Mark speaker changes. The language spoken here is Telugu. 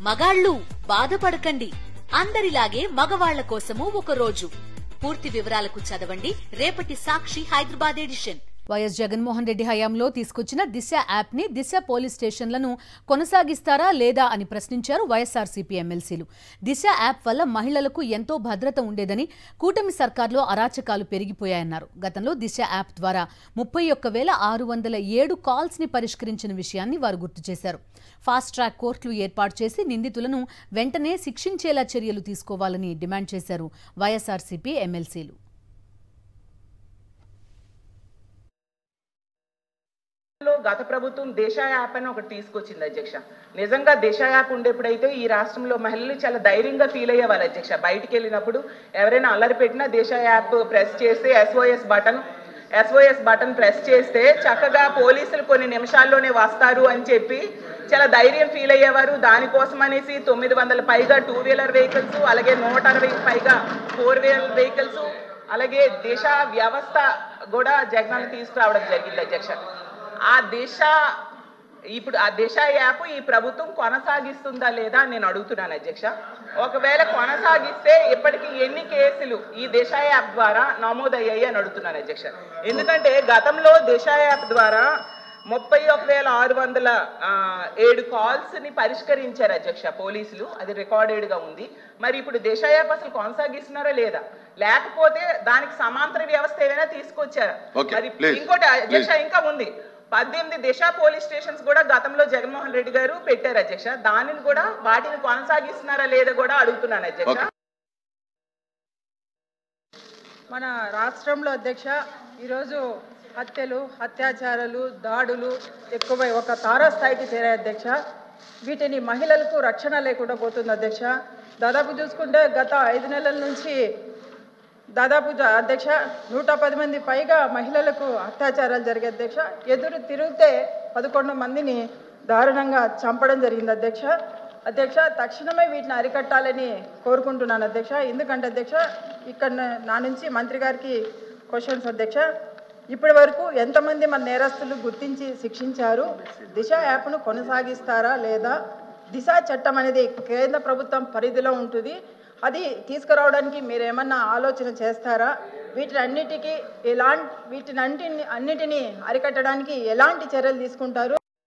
Speaker 1: మగాళ్ళు బాధపడకండి, అందరిలాగే మగవాళ్ల కోసము ఒక రోజు. పూర్తి వివరాలకు చదవండి రేపటి సాక్షి హైదరాబాద్ ఎడిషన్. వైఎస్ జగన్మోహన్ రెడ్డి హయాంలో తీసుకొచ్చిన దిశ యాప్ ని దిశ పోలీస్ స్టేషన్లను కొనసాగిస్తారా లేదా అని ప్రశ్నించారు వైఎస్ఆర్సీపీ ఎమ్మెల్సీలు. దిశ యాప్ వల్ల మహిళలకు ఎంతో భద్రత ఉండేదని, కూటమి సర్కార్లో అరాచకాలు పెరిగిపోయాయన్నారు. గతంలో దిశ యాప్ ద్వారా 31,607 కాల్స్ ని పరిష్కరించిన విషయాన్ని వారు గుర్తు చేశారు. ఫాస్ట్ ట్రాక్ కోర్టులు ఏర్పాటు చేసి నిందితులను వెంటనే శిక్షించేలా చర్యలు తీసుకోవాలని డిమాండ్ చేశారు వైఎస్ఆర్సీపీ ఎమ్మెల్సీలు.
Speaker 2: గత ప్రభుత్వం దిశ యాప్ అని ఒకటి తీసుకొచ్చింది అధ్యక్ష. నిజంగా దిశ యాప్ ఉండేప్పుడైతే ఈ రాష్ట్రంలో మహిళలు చాలా ధైర్యంగా ఫీల్ అయ్యేవారు అధ్యక్ష. బయటికి వెళ్ళినప్పుడు ఎవరైనా అల్లరి పెట్టినా దిశ యాప్ ప్రెస్ చేసి ఎస్ఓఎస్ బటన్ ప్రెస్ చేస్తే చక్కగా పోలీసులు కొన్ని నిమిషాల్లోనే వస్తారు అని చెప్పి చాలా ధైర్యం ఫీల్ అయ్యేవారు. దానికోసం అనేసి 900 పైగా 2 వీలర్ వెహికల్స్, అలాగే 160 పైగా 4 వీలర్ వెహికల్స్, అలాగే దిశ వ్యవస్థ కూడా జగన్ తీసుకురావడం జరిగింది అధ్యక్ష. ఆ దిశ యాప్ ఈ ప్రభుత్వం కొనసాగిస్తుందా లేదా నేను అడుగుతున్నాను అధ్యక్ష. ఒకవేళ కొనసాగిస్తే ఇప్పటికీ ఎన్ని కేసులు ఈ దిశ యాప్ ద్వారా నమోదయ్యాయి అని అడుగుతున్నాను అధ్యక్ష. ఎందుకంటే గతంలో దిశ యాప్ ద్వారా 31,607 కాల్స్ ని పరిష్కరించారు అధ్యక్ష పోలీసులు. అది రికార్డెడ్ గా ఉంది. మరి ఇప్పుడు దిశ యాప్ అసలు కొనసాగిస్తున్నారా లేదా, లేకపోతే దానికి సమాంతర వ్యవస్థ ఏదైనా తీసుకొచ్చారా? మరి ఇంకోటి అధ్యక్ష ఇంకా ఉంది, 18 దిశ పోలీస్ స్టేషన్స్ కూడా గతంలో జగన్మోహన్ రెడ్డి గారు పెట్టారు అధ్యక్ష. దానిని కూడా వాటిని కొనసాగిస్తున్నారా లేదా కూడా అడుగుతున్నాను అధ్యక్ష.
Speaker 3: మన రాష్ట్రంలో అధ్యక్ష ఈరోజు హత్యలు, అత్యాచారాలు, దాడులు ఎక్కువై ఒక తారాస్థాయికి చేరాయి అధ్యక్ష. వీటిని మహిళలకు రక్షణ లేకుండా పోతుంది అధ్యక్ష. దాదాపు చూసుకుంటే గత 5 నెలల నుంచి దాదాపు అధ్యక్ష 110 మంది పైగా మహిళలకు అత్యాచారాలు జరిగాయి అధ్యక్ష. ఎదురు తిరిగితే 11 మందిని దారుణంగా చంపడం జరిగింది అధ్యక్ష. తక్షణమే వీటిని అరికట్టాలని కోరుకుంటున్నాను అధ్యక్ష. ఎందుకంటే అధ్యక్ష ఇక్కడ నా నుంచి మంత్రి గారికి క్వశ్చన్స్ అధ్యక్ష. ఇప్పటి వరకు ఎంతమంది మన నేరస్తులు గుర్తించి శిక్షించారు? దిశ యాప్ను కొనసాగిస్తారా లేదా? దిశ చట్టం అనేది కేంద్ర ప్రభుత్వం పరిధిలో ఉంటుంది. అది తీసుకురావడానికి మీరేమన్నా ఆలోచన చేస్తారా? వీటినన్నిటినీ అరికట్టడానికి ఎలాంటి చర్యలు తీసుకుంటారు?